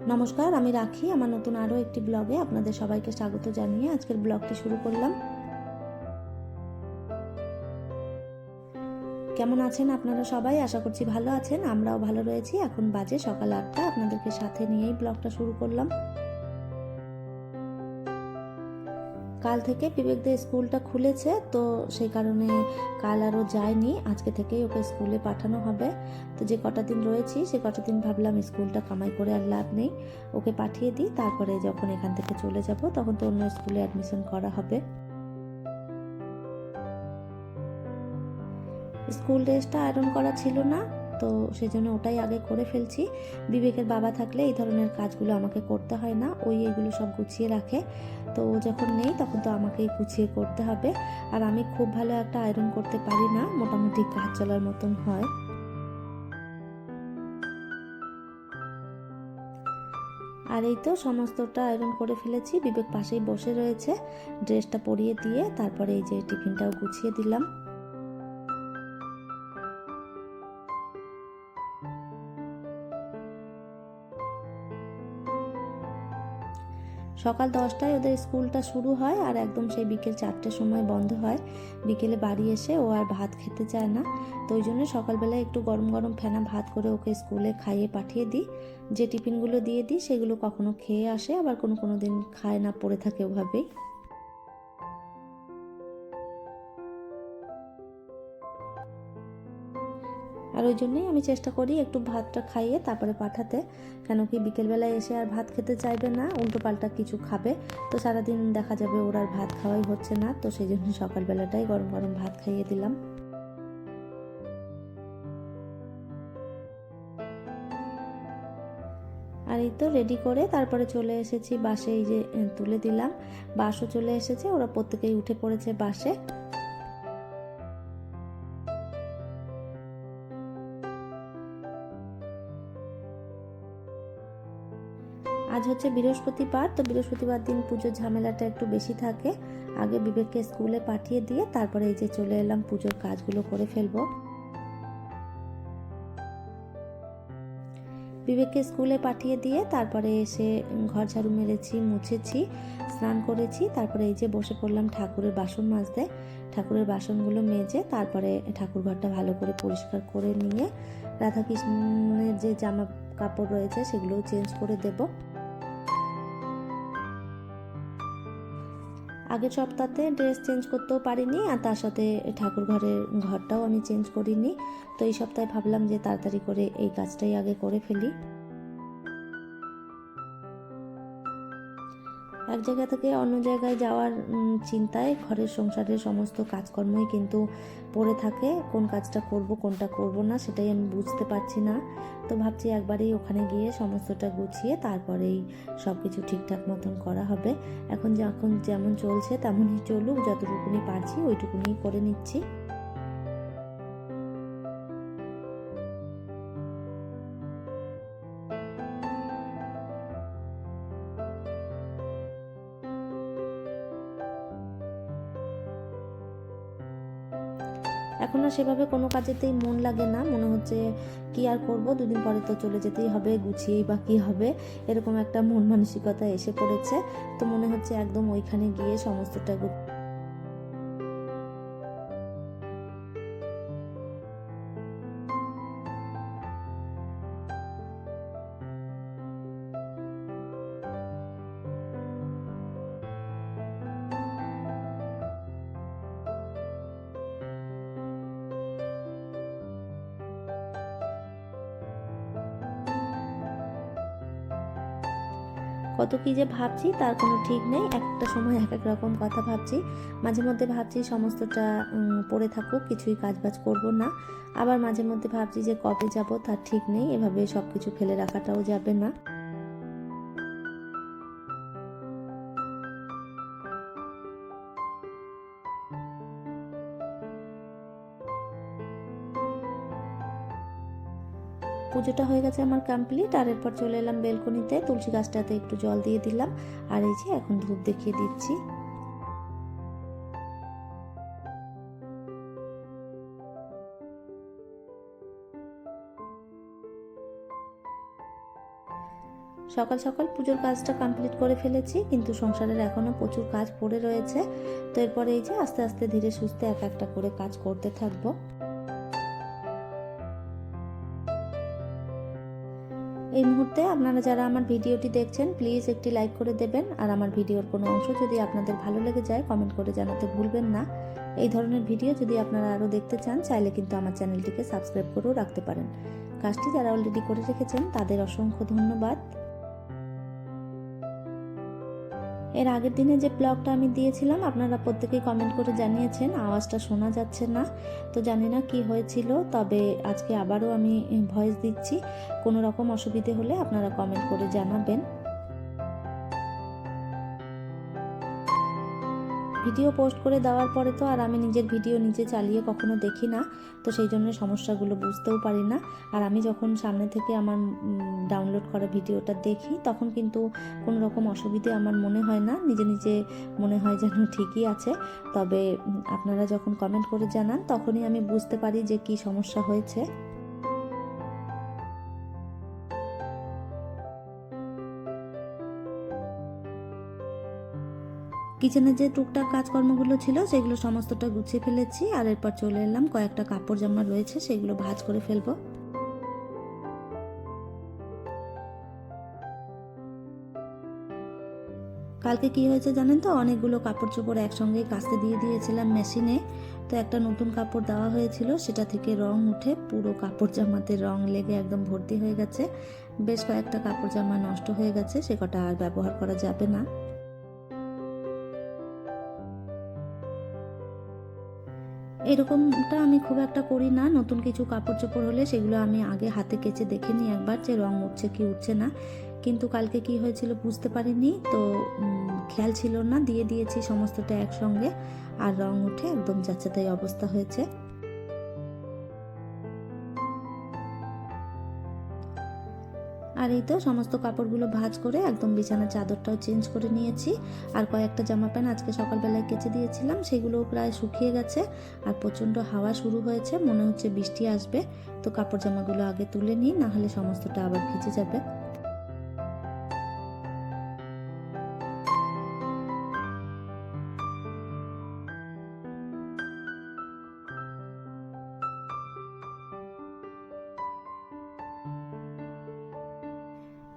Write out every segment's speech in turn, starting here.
নমস্কার, আমি রাখি। আমার নতুন আরও একটি ব্লগে আপনাদের সবাইকে স্বাগত জানিয়ে আজকের ব্লগটি শুরু করলাম। কেমন আছেন আপনারা সবাই? আশা করছি ভালো আছেন। আমরাও ভালো রয়েছি। এখন বাজে সকাল 8টা। আপনাদেরকে সাথে নিয়েই ব্লগটা শুরু করলাম। কাল থেকে বিবেকদের স্কুলটা খুলেছে, তো সেই কারণে কাল আরও যায়নি। আজকে থেকেই ওকে স্কুলে পাঠানো হবে। তো যে কটা দিন রয়েছি সে কটা দিন ভাবলাম স্কুলটা কামাই করে আর লাভ নেই, ওকে পাঠিয়ে দিই। তারপরে যখন এখান থেকে চলে যাব তখন তো অন্য স্কুলে অ্যাডমিশন করা হবে। স্কুল ড্রেসটা আয়রন করা ছিল না, তো সেই জন্য ওটাই আগে করে ফেলছি। বিবেকের বাবা থাকলে এই ধরনের কাজগুলো আমাকে করতে হয় না, ওই এগুলো সব গুছিয়ে রাখে। তো ও যখন নেই তখন তো আমাকেই গুছিয়ে করতে হবে। আর আমি খুব ভালো একটা আয়রন করতে পারি না, মোটামুটি কাজ চলার মতন হয়। আর এই তো সমস্তটা আয়রন করে ফেলেছি। বিবেক পাশেই বসে রয়েছে, ড্রেসটা পরিয়ে দিয়ে তারপরে এই যে টিফিনটাও গুছিয়ে দিলাম। সকাল 10টায় ওদের স্কুলটা শুরু হয় আর একদম সেই বিকেল 4টের সময় বন্ধ হয়। বিকেলে বাড়ি এসে ও আর ভাত খেতে চায় না, তো ওই জন্য সকালবেলায় একটু গরম গরম ফেনা ভাত করে ওকে স্কুলে খাইয়ে পাঠিয়ে দিই। যে টিফিনগুলো দিয়ে দিই সেগুলো কখনো খেয়ে আসে, আবার কোনো কোনো দিন খায় না, পড়ে থাকে ওভাবেই। আর ওই জন্যই আমি চেষ্টা করি একটু ভাতটা খাইয়ে তারপরে পাঠাতে। কেন কি বিকেলবেলায় এসে আর ভাত খেতে চাইবে না, উল্টো পাল্টা কিছু খাবে। তো সারাদিন দেখা যাবে ওর আর ভাত খাওয়াই হচ্ছে না, তো সেই জন্য সকালবেলাটাই গরম গরম ভাত খাইয়ে দিলাম। আর এই তো রেডি করে তারপরে চলে এসেছি বাসে। এই যে তুলে দিলাম, বাসও চলে এসেছে, ওরা প্রত্যেকেই উঠে পড়েছে বাসে। আজ হচ্ছে বৃহস্পতিবার, তো বৃহস্পতিবার দিন পুজোর ঝামেলাটা একটু বেশি থাকে। আগে বিবেককে স্কুলে পাঠিয়ে দিয়ে তারপরে এই যে চলে এলাম পুজোর কাজগুলো করে ফেলবো। বিবেককে স্কুলে পাঠিয়ে দিয়ে তারপরে এসে ঘর ঝাড়ু মেরেছি, মুছেছি, স্নান করেছি। তারপরে এই যে বসে পড়লাম ঠাকুরের বাসন মাজতে। ঠাকুরের বাসনগুলো মেজে তারপরে ঠাকুর ঘরটা ভালো করে পরিষ্কার করে নিয়ে রাধাকৃষ্ণের যে জামা কাপড় রয়েছে সেগুলোও চেঞ্জ করে দেবো। আগের সপ্তাহে ড্রেস চেঞ্জ করতেও পারিনি, আর তার সাথে ঠাকুর ঘরটাও আমি চেঞ্জ করিনি। তো এই সপ্তাহে ভাবলাম যে তাড়াতাড়ি করে এই কাজটাই আগে করে ফেলি। এক জায়গা থেকে অন্য জায়গায় যাওয়ার চিন্তায় ঘরের সংসারের সমস্ত কাজকর্মই কিন্তু পড়ে থাকে। কোন কাজটা করব কোনটা করব না সেটাই আমি বুঝতে পারছি না। তো ভাবছি একবারেই ওখানে গিয়ে সমস্তটা গুছিয়ে তারপরেই সব কিছু ঠিকঠাক মতন করা হবে। এখন যেমন চলছে তেমনই চলুক, যতটুকুনি পারছি ওইটুকুনি করে নিচ্ছি। এখন আর সেভাবে কোনো কাজেতেই মন লাগে না, মনে হচ্ছে কি আর করব, দুদিন পরে তো চলে যেতেই হবে, গুছিয়েই বা কী হবে, এরকম একটা মন মানসিকতা এসে পড়েছে। তো মনে হচ্ছে একদম ওইখানে গিয়ে সমস্তটা কত কী যে ভাবছি তার কোনো ঠিক নেই। একটা সময় এক এক রকম কথা ভাবছি। মাঝে মধ্যে ভাবছি সমস্তটা পড়ে থাকুক, কিছুই কাজবাজ করব না। আবার মাঝে মধ্যে ভাবছি যে কবে যাব তার ঠিক নেই, এভাবে সব কিছু ফেলে রাখাটাও যাবে না। পুজোটা হয়ে গেছে আমার কমপ্লিট। আর এরপর চলে এলাম বেলকনিতে, তুলসী গাছটাতে একটু জল দিয়ে দিলাম। আর এই যে এখন ধূপ দেখিয়ে দিচ্ছি। সকাল সকাল পুজোর কাজটা কমপ্লিট করে ফেলেছি, কিন্তু সংসারের এখনও প্রচুর কাজ পড়ে রয়েছে। তো এরপরে এই যে আস্তে আস্তে ধীরে সুস্থে এক একটা করে কাজ করতে থাকবো। এই মুহূর্তে আপনারা যারা আমার ভিডিওটি দেখছেন প্লিজ একটি লাইক করে দেবেন, আর আমার ভিডিওর কোনো অংশ যদি আপনাদের ভালো লেগে যায় কমেন্ট করে জানাতে ভুলবেন না। এই ধরনের ভিডিও যদি আপনারা আরও দেখতে চান চাইলে কিন্তু আমার চ্যানেলটিকে সাবস্ক্রাইব করেও রাখতে পারেন। কাজটি যারা অলরেডি করে রেখেছেন তাদের অসংখ্য ধন্যবাদ। এর আগের দিনে যে ব্লগটা আমি দিয়েছিলাম আপনারা প্রত্যেকেই কমেন্ট করে জানিয়েছেন আওয়াজটা শোনা যাচ্ছে না, তো জানি না কি হয়েছিল, তবে আজকে আবারও আমি ভয়েস দিচ্ছি। কোনো রকম অসুবিধে হলে আপনারা কমেন্ট করে জানাবেন। ভিডিও পোস্ট করে দেওয়ার পরে তো আর আমি নিজের ভিডিও নিজে চালিয়ে কখনো দেখি না, তো সেই জন্য সমস্যাগুলো বুঝতেও পারি না। আর আমি যখন সামনে থেকে আমার ডাউনলোড করা ভিডিওটা দেখি তখন কিন্তু কোনো রকম অসুবিধে আমার মনে হয় না, নিজে নিজে মনে হয় যেন ঠিকই আছে। তবে আপনারা যখন কমেন্ট করে জানান তখনই আমি বুঝতে পারি যে কি সমস্যা হয়েছে। কিচেনে যে টুকটাক কাজকর্মগুলো ছিল সেগুলো সমস্তটা গুছিয়ে ফেলেছি, আর এরপর চলে এলাম কয়েকটা কাপড় জামা রয়েছে সেগুলো ভাঁজ করে ফেলবো। কালকে কি হয়েছে জানেন তো, অনেকগুলো কাপড় চোপড় একসঙ্গেই কাচতে দিয়ে দিয়েছিলাম মেশিনে। তো একটা নতুন কাপড় দেওয়া হয়েছিল, সেটা থেকে রং উঠে পুরো কাপড় জামাতে রং লেগে একদম ভর্তি হয়ে গেছে। বেশ কয়েকটা কাপড় জামা নষ্ট হয়ে গেছে, সে কটা আর ব্যবহার করা যাবে না। এরকমটা আমি খুব একটা করি না, নতুন কিছু কাপড় চোপড় হলে সেগুলো আমি আগে হাতে কেচে দেখে নিই একবার যে রং উঠছে কি উঠছে না। কিন্তু কালকে কি হয়েছিল বুঝতে পারিনি, তো খেয়াল ছিল না, দিয়ে দিয়েছি সমস্তটা একসঙ্গে, আর রং উঠে একদম যাচ্ছে তাই অবস্থা হয়েছে। আর এই তো সমস্ত কাপড়গুলো ভাঁজ করে একদম বিছানার চাদরটাও চেঞ্জ করে নিয়েছি। আর কয়েকটা জামা প্যান্ট আজকে সকালবেলায় কেচে দিয়েছিলাম, সেগুলোও প্রায় শুকিয়ে গেছে। আর প্রচণ্ড হাওয়া শুরু হয়েছে, মনে হচ্ছে বৃষ্টি আসবে। তো কাপড় জামাগুলো আগে তুলে নিই, না হলে সমস্তটা আবার ভিজে যাবে।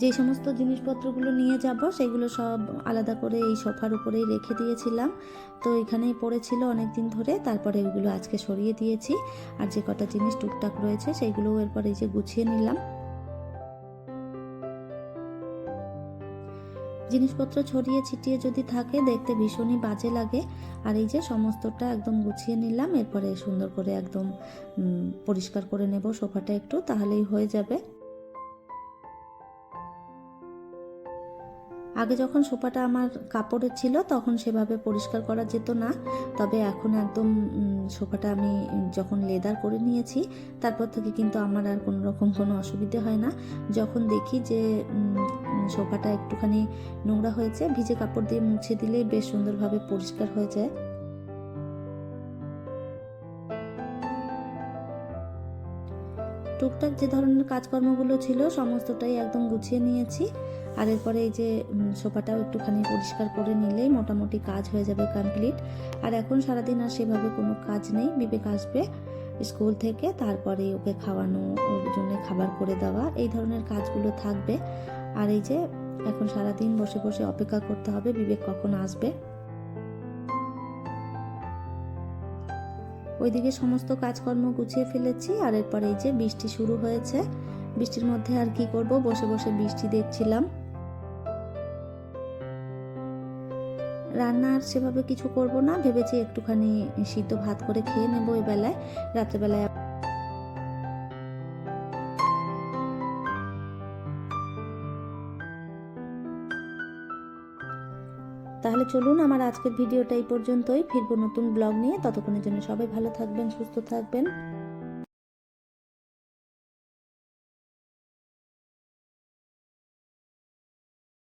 যে সমস্ত জিনিসপত্রগুলো নিয়ে যাব সেগুলো সব আলাদা করে এই সোফার উপরেই রেখে দিয়েছিলাম, তো এখানেই পড়েছিল অনেক দিন ধরে। তারপরে এগুলো আজকে সরিয়ে দিয়েছি, আর যে কটা জিনিস টুকটাক রয়েছে সেগুলো এরপর এই যে গুছিয়ে নিলাম। জিনিসপত্র ছড়িয়ে ছিটিয়ে যদি থাকে দেখতে ভীষণই বাজে লাগে। আর এই যে সমস্তটা একদম গুছিয়ে নিলাম, এরপরে সুন্দর করে একদম পরিষ্কার করে নেব সোফাটা একটু, তাহলেই হয়ে যাবে। আগে যখন সোফাটা আমার কাপড়ের ছিল তখন সেভাবে পরিষ্কার করা যেত না, তবে এখন একদম সোফাটা আমি যখন লেদার করে নিয়েছি তারপর থেকে কিন্তু আমার আর কোনো রকম কোনো অসুবিধে হয় না। যখন দেখি যে সোফাটা একটুখানি নোংরা হয়েছে, ভিজে কাপড় দিয়ে মুছে দিলেই বেশ সুন্দরভাবে পরিষ্কার হয়ে যায়। টুকটাক যে ধরনের কাজকর্মগুলো ছিল সমস্তটাই একদম গুছিয়ে নিয়েছি। আর এরপরে এই যে সোফাটাও একটুখানি পরিষ্কার করে নিলেই মোটামুটি কাজ হয়ে যাবে কমপ্লিট। আর এখন সারাদিন আর সেভাবে কোনো কাজ নেই, বিবেক আসবে স্কুল থেকে, তারপরে ওকে খাওয়ানো, ওর জন্য খাবার করে দেওয়া, এই ধরনের কাজগুলো থাকবে। আর এই যে এখন সারাদিন বসে বসে অপেক্ষা করতে হবে বিবেক কখন আসবে। ওইদিকে সমস্ত কাজকর্ম গুছিয়ে ফেলেছি, আর এরপরে এই যে বৃষ্টি শুরু হয়েছে। বৃষ্টির মধ্যে আর কি করব, বসে বসে বৃষ্টি দেখছিলাম। রান্না আর সেভাবে কিছু করব না, ভেবেছি একটুখানি সিদ্ধ ভাত করে খেয়ে নেবো এই বেলায়, রাত্রেবেলায়। তাহলে চলুন, আমার আজকের ভিডিওটা এই পর্যন্তই, ফিরবো নতুন ব্লগ নিয়ে। ততক্ষণের জন্য সবাই ভালো থাকবেন, সুস্থ থাকবেন।